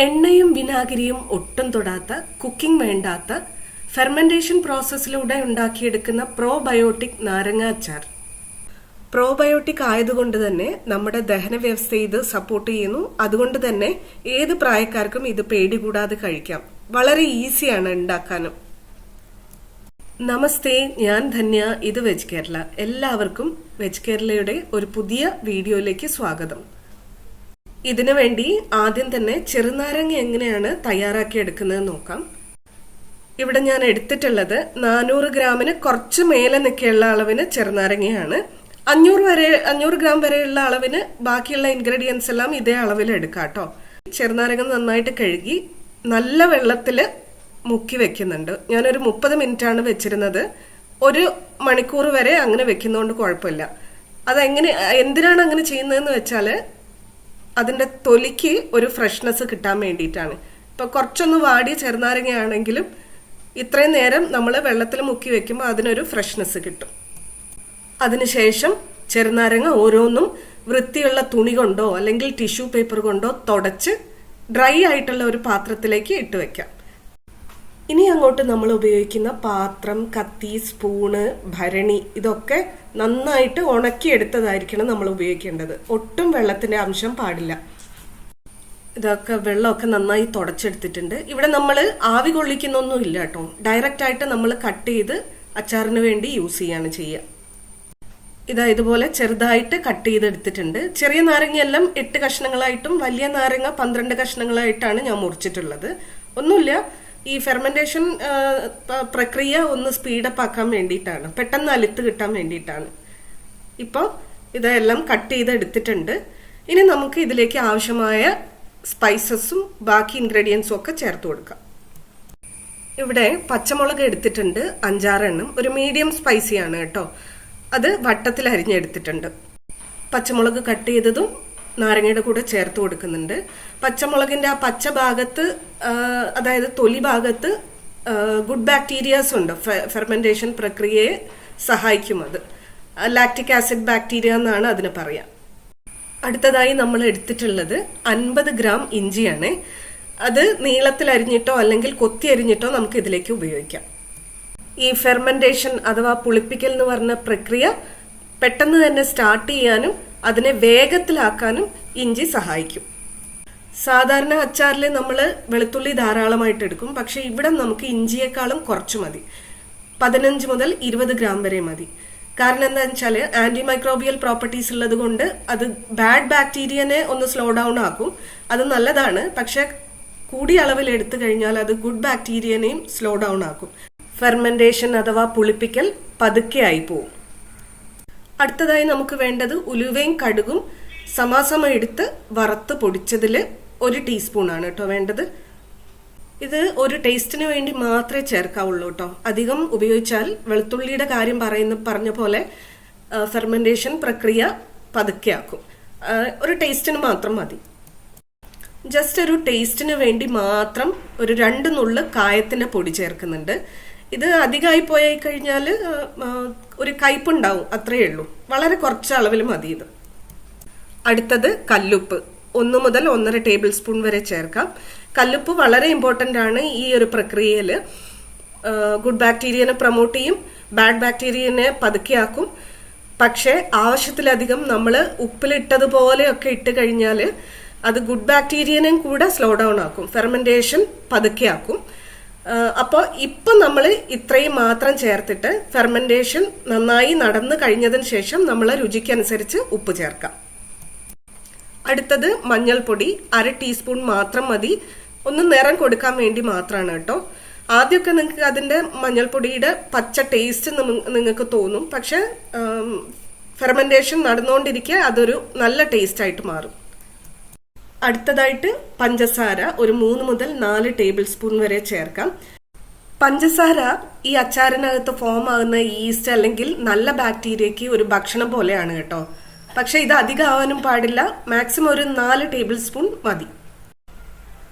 എണ്ണയും വിനാഗിരിയും ഒട്ടും തൊടാത്ത, കുക്കിംഗ് വേണ്ടാത്ത, ഫെർമെന്റേഷൻ പ്രോസസ്സിലൂടെ ഉണ്ടാക്കിയെടുക്കുന്ന പ്രോബയോട്ടിക് നാരങ്ങ അച്ചാർ. പ്രോബയോട്ടിക് ആയതുകൊണ്ട് തന്നെ നമ്മുടെ ദഹന വ്യവസ്ഥയെ ഇത് സപ്പോർട്ട് ചെയ്യുന്നു. അതുകൊണ്ട് തന്നെ ഏത് പ്രായക്കാർക്കും ഇത് പേടികൂടാതെ കഴിക്കാം. വളരെ ഈസിയാണ് ഉണ്ടാക്കാനും. നമസ്തേ, ഞാൻ ധന്യ. ഇത് വെജ് കേരള. എല്ലാവർക്കും വെജ് കേരളയുടെ ഒരു പുതിയ വീഡിയോയിലേക്ക് സ്വാഗതം. ഇതിനു വേണ്ടി ആദ്യം തന്നെ ചെറുനാരങ്ങ എങ്ങനെയാണ് തയ്യാറാക്കി എടുക്കുന്നത് നോക്കാം. ഇവിടെ ഞാൻ എടുത്തിട്ടുള്ളത് 400 ഗ്രാമിന് കുറച്ച് മേലെ നിൽക്കുകയുള്ള അളവിന് ചെറുനാരങ്ങയാണ്. 500 ഗ്രാം വരെയുള്ള അളവിന് ബാക്കിയുള്ള ഇൻഗ്രീഡിയൻസ് എല്ലാം ഇതേ അളവിൽ എടുക്കാം കേട്ടോ. ചെറുനാരങ്ങ നന്നായിട്ട് കഴുകി നല്ല വെള്ളത്തിൽ മുക്കി വെക്കുന്നുണ്ട്. ഞാനൊരു 30 മിനിറ്റാണ് വെച്ചിരുന്നത്. 1 മണിക്കൂർ വരെ അങ്ങനെ വെക്കുന്നതുകൊണ്ട് കുഴപ്പമില്ല. എന്തിനാണ് അങ്ങനെ ചെയ്യുന്നതെന്ന് വെച്ചാൽ അതിൻ്റെ തൊലിക്ക് ഒരു ഫ്രഷ്നെസ് കിട്ടാൻ വേണ്ടിയിട്ടാണ്. ഇപ്പോൾ കുറച്ചൊന്ന് വാടിയ ചെറുനാരങ്ങയാണെങ്കിലും ഇത്രയും നേരം നമ്മൾ വെള്ളത്തിൽ മുക്കി വെക്കുമ്പോൾ അതിനൊരു ഫ്രഷ്നെസ് കിട്ടും. അതിനുശേഷം ചെറുനാരങ്ങ ഓരോന്നും വൃത്തിയുള്ള തുണി കൊണ്ടോ അല്ലെങ്കിൽ ടിഷ്യൂ പേപ്പർ കൊണ്ടോ തുടച്ച് ഡ്രൈ ആയിട്ടുള്ള ഒരു പാത്രത്തിലേക്ക് ഇട്ട് വെക്കാം. ഇനി അങ്ങോട്ട് നമ്മൾ ഉപയോഗിക്കുന്ന പാത്രം, കത്തി, സ്പൂണ്, ഭരണി ഇതൊക്കെ നന്നായിട്ട് ഉണക്കിയെടുത്തതായിരിക്കണം നമ്മൾ ഉപയോഗിക്കേണ്ടത്. ഒട്ടും വെള്ളത്തിന്റെ അംശം പാടില്ല. ഇതൊക്കെ വെള്ളമൊക്കെ നന്നായി തുടച്ചെടുത്തിട്ടുണ്ട്. ഇവിടെ നമ്മൾ ആവി കൊള്ളിക്കുന്നൊന്നും ഇല്ല കേട്ടോ. ഡയറക്റ്റ് ആയിട്ട് നമ്മൾ കട്ട് ചെയ്ത് അച്ചാറിന് വേണ്ടി യൂസ് ചെയ്യാണ് ചെയ്യുക. ഇതുപോലെ ചെറുതായിട്ട് കട്ട് ചെയ്തെടുത്തിട്ടുണ്ട്. ചെറിയ നാരങ്ങയെല്ലാം 8 കഷ്ണങ്ങളായിട്ടും വലിയ നാരങ്ങ 12 കഷ്ണങ്ങളായിട്ടാണ് ഞാൻ മുറിച്ചിട്ടുള്ളത്. ഒന്നുമില്ല, ഈ ഫെർമെന്റേഷൻ പ്രക്രിയ ഒന്ന് സ്പീഡപ്പ് ആക്കാൻ വേണ്ടിയിട്ടാണ്, പെട്ടെന്ന് അലുത്ത് കിട്ടാൻ വേണ്ടിയിട്ടാണ്. ഇപ്പോൾ ഇതെല്ലാം കട്ട് ചെയ്തെടുത്തിട്ടുണ്ട്. ഇനി നമുക്ക് ഇതിലേക്ക് ആവശ്യമായ സ്പൈസസും ബാക്കി ഇൻഗ്രീഡിയൻസും ഒക്കെ ചേർത്ത് കൊടുക്കാം. ഇവിടെ പച്ചമുളക് എടുത്തിട്ടുണ്ട് 5-6 എണ്ണം. ഒരു മീഡിയം സ്പൈസിയാണ് കേട്ടോ. അത് വട്ടത്തിൽ അരിഞ്ഞെടുത്തിട്ടുണ്ട്. പച്ചമുളക് കട്ട് ചെയ്തതും നാരങ്ങയുടെ കൂടെ ചേർത്ത് കൊടുക്കുന്നുണ്ട്. പച്ചമുളകിന്റെ ആ പച്ച ഭാഗത്ത്, അതായത് തൊലി ഭാഗത്ത് ഗുഡ് ബാക്ടീരിയാസ് ഉണ്ട്. ഫെർമെന്റേഷൻ പ്രക്രിയയെ സഹായിക്കും. അത് ലാക്റ്റിക് ആസിഡ് ബാക്ടീരിയ എന്നാണ് അതിന് പറയാം. അടുത്തതായി നമ്മൾ എടുത്തിട്ടുള്ളത് 50 ഗ്രാം ഇഞ്ചിയാണ്. അത് നീളത്തിൽ അരിഞ്ഞിട്ടോ അല്ലെങ്കിൽ കൊത്തി അരിഞ്ഞിട്ടോ നമുക്ക് ഇതിലേക്ക് ഉപയോഗിക്കാം. ഈ ഫെർമെന്റേഷൻ അഥവാ പുളിപ്പിക്കൽ എന്ന് പറഞ്ഞ പ്രക്രിയ പെട്ടെന്ന് തന്നെ സ്റ്റാർട്ട് ചെയ്യാനും അതിനെ വേഗത്തിലാക്കാനും ഇഞ്ചി സഹായിക്കും. സാധാരണ അച്ചാറിൽ നമ്മൾ വെളുത്തുള്ളി ധാരാളമായിട്ട് എടുക്കും. പക്ഷെ ഇവിടെ നമുക്ക് ഇഞ്ചിയേക്കാളും കുറച്ച് മതി. 15 മുതൽ 20 ഗ്രാം വരെ മതി. കാരണം എന്താണെന്ന് വെച്ചാൽ ആന്റി മൈക്രോബിയൽ പ്രോപ്പർട്ടീസ് ഉള്ളത് കൊണ്ട് അത് ബാഡ് ബാക്ടീരിയനെ ഒന്ന് സ്ലോ ഡൗൺ ആക്കും. അത് നല്ലതാണ്. പക്ഷെ കൂടിയ അളവിൽ എടുത്തു കഴിഞ്ഞാൽ അത് ഗുഡ് ബാക്ടീരിയനെയും സ്ലോ ഡൗൺ ആക്കും. ഫെർമെന്റേഷൻ അഥവാ പുളിപ്പിക്കൽ പതുക്കെ ആയി പോവും. അടുത്തതായി നമുക്ക് വേണ്ടത് ഉലുവയും കടുകും സമാസമം എടുത്ത് വറുത്ത് പൊടിച്ചതിൽ 1 ടീസ്പൂണാണ് കേട്ടോ വേണ്ടത്. ഇത് ഒരു ടേസ്റ്റിന് വേണ്ടി മാത്രമേ ചേർക്കാവുള്ളൂ കേട്ടോ. അധികം ഉപയോഗിച്ചാൽ വെളുത്തുള്ളിയുടെ കാര്യം പറഞ്ഞ പോലെ ഫെർമെന്റേഷൻ പ്രക്രിയ പതുക്കെ ആക്കും. ഒരു ടേസ്റ്റിന് മാത്രം മതി. ജസ്റ്റ് ഒരു ടേസ്റ്റിന് വേണ്ടി മാത്രം ഒരു 2 നുള്ള് കായത്തിന്റെ പൊടി ചേർക്കുന്നുണ്ട്. ഇത് അധികമായി പോയി കഴിഞ്ഞാൽ ഒരു കയ്പുണ്ടാവും, അത്രയേ ഉള്ളൂ. വളരെ കുറച്ച് അളവിൽ മതി ഇത്. അടുത്തത് കല്ലുപ്പ്. 1 മുതൽ 1.5 ടേബിൾ സ്പൂൺ വരെ ചേർക്കാം. കല്ലുപ്പ് വളരെ ഇമ്പോർട്ടൻ്റ് ആണ് ഈ ഒരു പ്രക്രിയയിൽ. ഗുഡ് ബാക്ടീരിയനെ പ്രൊമോട്ട് ചെയ്യും, ബാഡ് ബാക്ടീരിയനെ പതുക്കെയാക്കും. പക്ഷേ ആവശ്യത്തിലധികം നമ്മൾ ഉപ്പിലിട്ടതുപോലെയൊക്കെ ഇട്ട് കഴിഞ്ഞാൽ അത് ഗുഡ് ബാക്ടീരിയനെയും കൂടെ സ്ലോ ഡൗൺ ആക്കും, ഫെർമെന്റേഷൻ പതുക്കെയാക്കും. അപ്പോൾ ഇപ്പം നമ്മൾ ഇത്രയും മാത്രം ചേർത്തിട്ട് ഫെർമെന്റേഷൻ നന്നായി നടന്നു കഴിഞ്ഞതിന് ശേഷം നമ്മൾ രുചിക്കനുസരിച്ച് ഉപ്പ് ചേർക്കാം. അടുത്തത് മഞ്ഞൾപ്പൊടി 1/2 ടീസ്പൂൺ മാത്രം മതി. ഒന്ന് നിറം കൊടുക്കാൻ വേണ്ടി മാത്രമാണ് കേട്ടോ. ആദ്യമൊക്കെ നിങ്ങൾക്ക് അതിൻ്റെ മഞ്ഞൾപ്പൊടിയുടെ പച്ച ടേസ്റ്റ് നിങ്ങൾക്ക് തോന്നും. പക്ഷെ ഫെർമെന്റേഷൻ നടന്നുകൊണ്ടിരിക്കുക അതൊരു നല്ല ടേസ്റ്റ് ആയിട്ട് മാറും. അടുത്തതായിട്ട് പഞ്ചസാര ഒരു 3 മുതൽ 4 ടേബിൾ സ്പൂൺ വരെ ചേർക്കാം. പഞ്ചസാര ഈ അച്ചാറിനകത്ത് ഫോം ആകുന്ന ഈസ്റ്റ് അല്ലെങ്കിൽ നല്ല ബാക്ടീരിയക്ക് ഒരു ഭക്ഷണം പോലെയാണ് കേട്ടോ. പക്ഷെ ഇത് അധികം ആവാനും പാടില്ല. മാക്സിമം ഒരു 4 ടേബിൾ സ്പൂൺ മതി.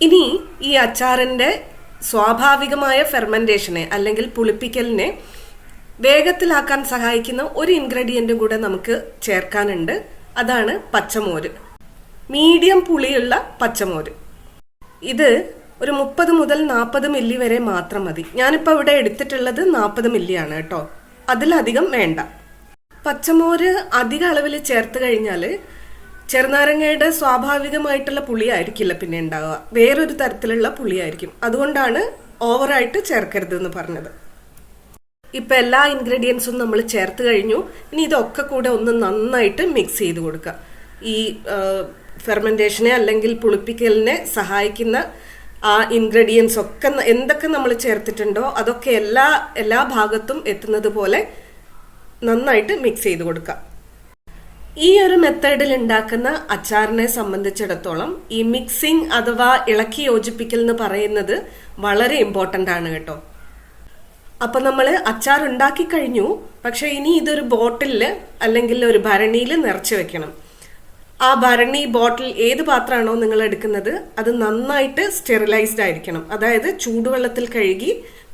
ഇനി ഈ അച്ചാറിന്റെ സ്വാഭാവികമായ ഫെർമെന്റേഷനെ അല്ലെങ്കിൽ പുളിപ്പിക്കലിനെ വേഗത്തിലാക്കാൻ സഹായിക്കുന്ന ഒരു ഇൻഗ്രീഡിയന്റും കൂടെ നമുക്ക് ചേർക്കാനുണ്ട്. അതാണ് പച്ചമോര്. മീഡിയം പുളിയുള്ള പച്ചമോര്. ഇത് ഒരു 30 മുതൽ 40 മില്ലി വരെ മാത്രം മതി. ഞാനിപ്പോൾ ഇവിടെ എടുത്തിട്ടുള്ളത് 40 മില്ലി ആണ് കേട്ടോ. അതിലധികം വേണ്ട. പച്ചമോര് അധിക അളവിൽ ചേർത്ത് കഴിഞ്ഞാൽ ചെറുനാരങ്ങയുടെ സ്വാഭാവികമായിട്ടുള്ള പുളിയായിരിക്കില്ല പിന്നെ ഉണ്ടാവുക, വേറൊരു തരത്തിലുള്ള പുളിയായിരിക്കും. അതുകൊണ്ടാണ് ഓവറായിട്ട് ചേർക്കരുത് എന്ന് പറഞ്ഞത്. ഇപ്പം എല്ലാ ഇൻഗ്രീഡിയൻസും നമ്മൾ ചേർത്ത് കഴിഞ്ഞു. ഇനി ഇതൊക്കെ കൂടെ ഒന്ന് നന്നായിട്ട് മിക്സ് ചെയ്ത് കൊടുക്കുക. ഈ ഫെർമെൻറ്റേഷനെ അല്ലെങ്കിൽ പുളിപ്പിക്കലിനെ സഹായിക്കുന്ന ആ ഇൻഗ്രീഡിയൻസ് ഒക്കെ എന്തൊക്കെ നമ്മൾ ചേർത്തിട്ടുണ്ടോ അതൊക്കെ എല്ലാ ഭാഗത്തും എത്തുന്നത് പോലെ നന്നായിട്ട് മിക്സ് ചെയ്ത് കൊടുക്കുക. ഈ ഒരു മെത്തേഡിൽ ഉണ്ടാക്കുന്ന അച്ചാറിനെ സംബന്ധിച്ചിടത്തോളം ഈ മിക്സിംഗ് അഥവാ ഇളക്കി യോജിപ്പിക്കൽ എന്ന് പറയുന്നത് വളരെ ഇമ്പോർട്ടൻ്റ് ആണ് കേട്ടോ. അപ്പം നമ്മൾ അച്ചാർ ഉണ്ടാക്കി കഴിഞ്ഞു, പക്ഷെ ഇനി ഇതൊരു ബോട്ടിലിൽ അല്ലെങ്കിൽ ഒരു ഭരണിയിൽ നിറച്ച് വെക്കണം. ആ ഭരണി ബോട്ടിൽ ഏത് പാത്രമാണോ നിങ്ങൾ എടുക്കുന്നത് അത് നന്നായിട്ട് സ്റ്റെറിലൈസ്ഡ് ആയിരിക്കണം. അതായത് ചൂടുവെള്ളത്തിൽ കഴുകി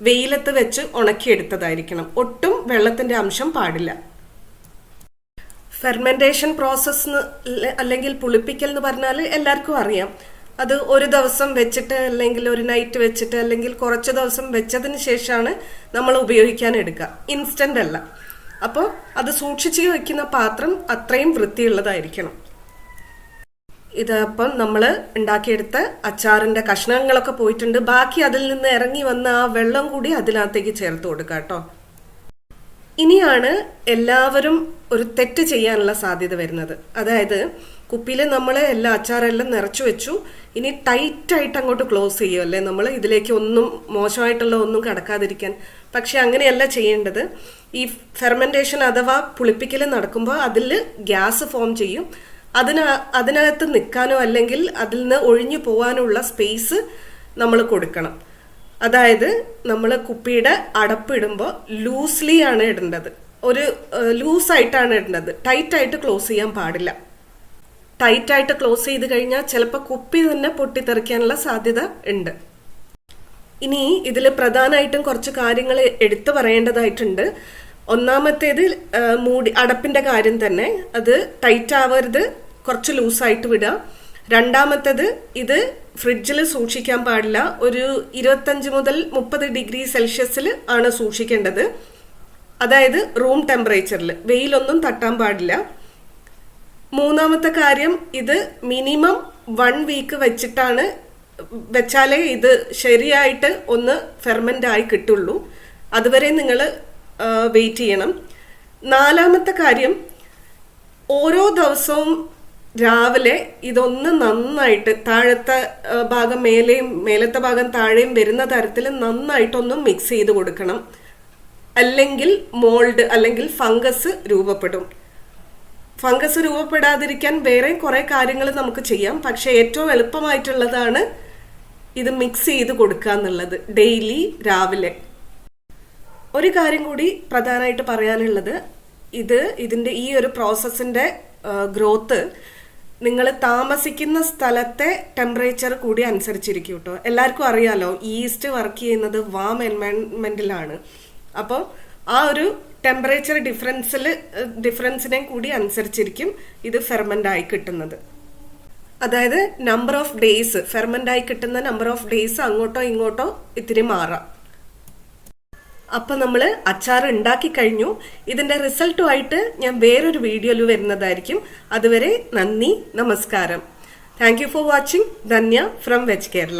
വെയിലത്ത് വെച്ച് ഉണക്കിയെടുത്തതായിരിക്കണം. ഒട്ടും വെള്ളത്തിന്റെ അംശം പാടില്ല. ഫെർമെന്റേഷൻ പ്രോസസ് അല്ലെങ്കിൽ പുളിപ്പിക്കൽ എന്ന് പറഞ്ഞാൽ എല്ലാവർക്കും അറിയാം. അത് ഒരു ദിവസം വെച്ചിട്ട് അല്ലെങ്കിൽ ഒരു നൈറ്റ് വെച്ചിട്ട് അല്ലെങ്കിൽ കുറച്ച് ദിവസം വെച്ചതിന് ശേഷമാണ് നമ്മൾ ഉപയോഗിക്കാൻ എടുക്കുക. ഇൻസ്റ്റന്റ് അല്ല. അപ്പോൾ അത് സൂക്ഷിച്ച് വെക്കുന്ന പാത്രം അത്രയും വൃത്തിയുള്ളതായിരിക്കണം. ഇതപ്പം നമ്മൾ ഉണ്ടാക്കിയെടുത്ത അച്ചാറിന്റെ കഷ്ണങ്ങളൊക്കെ പോയിട്ടുണ്ട്. ബാക്കി അതിൽ നിന്ന് ഇറങ്ങി വന്ന ആ വെള്ളം കൂടി അതിനകത്തേക്ക് ചേർത്ത് കൊടുക്കുക കേട്ടോ. ഇനിയാണ് എല്ലാവരും ഒരു തെറ്റ് ചെയ്യാനുള്ള സാധ്യത വരുന്നത്. അതായത് കുപ്പിയിൽ നമ്മൾ എല്ലാ അച്ചാറെല്ലാം നിറച്ചു വെച്ചു, ഇനി ടൈറ്റായിട്ട് അങ്ങോട്ട് ക്ലോസ് ചെയ്യുമല്ലേ നമ്മൾ, ഇതിലേക്ക് ഒന്നും മോശമായിട്ടുള്ള ഒന്നും കടക്കാതിരിക്കാൻ. പക്ഷെ അങ്ങനെയല്ല ചെയ്യേണ്ടത്. ഈ ഫെർമെന്റേഷൻ അഥവാ പുളിപ്പിക്കൽ നടക്കുമ്പോൾ അതിൽ ഗ്യാസ് ഫോം ചെയ്യും. അതിനകത്ത് നിൽക്കാനോ അല്ലെങ്കിൽ അതിൽ നിന്ന് ഒഴിഞ്ഞു പോകാനുള്ള സ്പേസ് നമ്മൾ കൊടുക്കണം. അതായത് നമ്മൾ കുപ്പിയുടെ അടപ്പിടുമ്പോൾ ലൂസ്ലി ആണ് ഇടേണ്ടത്. ഒരു ലൂസായിട്ടാണ് ഇടേണ്ടത്. ടൈറ്റായിട്ട് ക്ലോസ് ചെയ്യാൻ പാടില്ല. ടൈറ്റായിട്ട് ക്ലോസ് ചെയ്ത് കഴിഞ്ഞാൽ ചിലപ്പോൾ കുപ്പി തന്നെ പൊട്ടിത്തെറിക്കാനുള്ള സാധ്യത ഉണ്ട്. ഇനി ഇതിൽ പ്രധാനമായിട്ടും കുറച്ച് കാര്യങ്ങൾ എടുത്തു പറയേണ്ടതായിട്ടുണ്ട്. ഒന്നാമത്തേത് അടപ്പിന്റെ കാര്യം തന്നെ, അത് ടൈറ്റ് ആവരുത്, കുറച്ച് ലൂസായിട്ട് വിടുക. രണ്ടാമത്തേത് ഇത് ഫ്രിഡ്ജിൽ സൂക്ഷിക്കാൻ പാടില്ല. ഒരു 25 മുതൽ 30 ഡിഗ്രി സെൽഷ്യസിൽ ആണ് സൂക്ഷിക്കേണ്ടത്. അതായത് റൂം ടെമ്പറേച്ചറിൽ, വെയിലൊന്നും തട്ടാൻ പാടില്ല. മൂന്നാമത്തെ കാര്യം, ഇത് മിനിമം 1 വീക്ക് വെച്ചാലേ ഇത് ശരിയായിട്ട് ഒന്ന് ഫെർമെന്റ് ആയി കിട്ടുള്ളൂ. അതുവരെ നിങ്ങൾ വെയിറ്റ് ചെയ്യണം. നാലാമത്തെ കാര്യം, ഓരോ ദിവസവും രാവിലെ ഇതൊന്ന് നന്നായിട്ട് താഴത്തെ ഭാഗം മേലെയും മേലത്തെ ഭാഗം താഴെയും വരുന്ന തരത്തിൽ നന്നായിട്ടൊന്ന് മിക്സ് ചെയ്ത് കൊടുക്കണം. അല്ലെങ്കിൽ മോൾഡ് അല്ലെങ്കിൽ ഫംഗസ് രൂപപ്പെടും. ഫംഗസ് രൂപപ്പെടാതിരിക്കാൻ വേറെ കുറെ കാര്യങ്ങൾ നമുക്ക് ചെയ്യാം. പക്ഷെ ഏറ്റവും എളുപ്പമായിട്ടുള്ളതാണ് ഇത് മിക്സ് ചെയ്ത് കൊടുക്കുക എന്നുള്ളത് ഡെയിലി രാവിലെ. ഒരു കാര്യം കൂടി പ്രധാനമായിട്ട് പറയാനുള്ളത്, ഇതിന്റെ ഈ ഒരു പ്രോസസ്സിന്റെ ഗ്രോത്ത് നിങ്ങൾ താമസിക്കുന്ന സ്ഥലത്തെ ടെമ്പറേച്ചർ കൂടി അനുസരിച്ചിരിക്കും കേട്ടോ. എല്ലാവർക്കും അറിയാലോ, ഈസ്റ്റ് വർക്ക് ചെയ്യുന്നത് വാം എൻവയൺമെന്റിലാണ്. അപ്പോൾ ആ ഒരു ടെമ്പറേച്ചർ ഡിഫറൻസിനെ കൂടി അനുസരിച്ചിരിക്കും ഇത് ഫെർമെന്റ് ആയി കിട്ടുന്നത്. അതായത് നമ്പർ ഓഫ് ഡേയ്സ്, ഫെർമെന്റ് ആയി കിട്ടുന്ന നമ്പർ ഓഫ് ഡേയ്സ് അങ്ങോട്ടോ ഇങ്ങോട്ടോ ഇത്തിരി മാറാം. അപ്പൊ നമ്മൾ അച്ചാർ ഉണ്ടാക്കി കഴിഞ്ഞു. ഇതിന്റെ റിസൾട്ടുമായിട്ട് ഞാൻ വേറൊരു വീഡിയോയിൽ വരുന്നതായിരിക്കും. അതുവരെ നന്ദി, നമസ്കാരം. Thank you for watching. Dhanya from veg Kerala.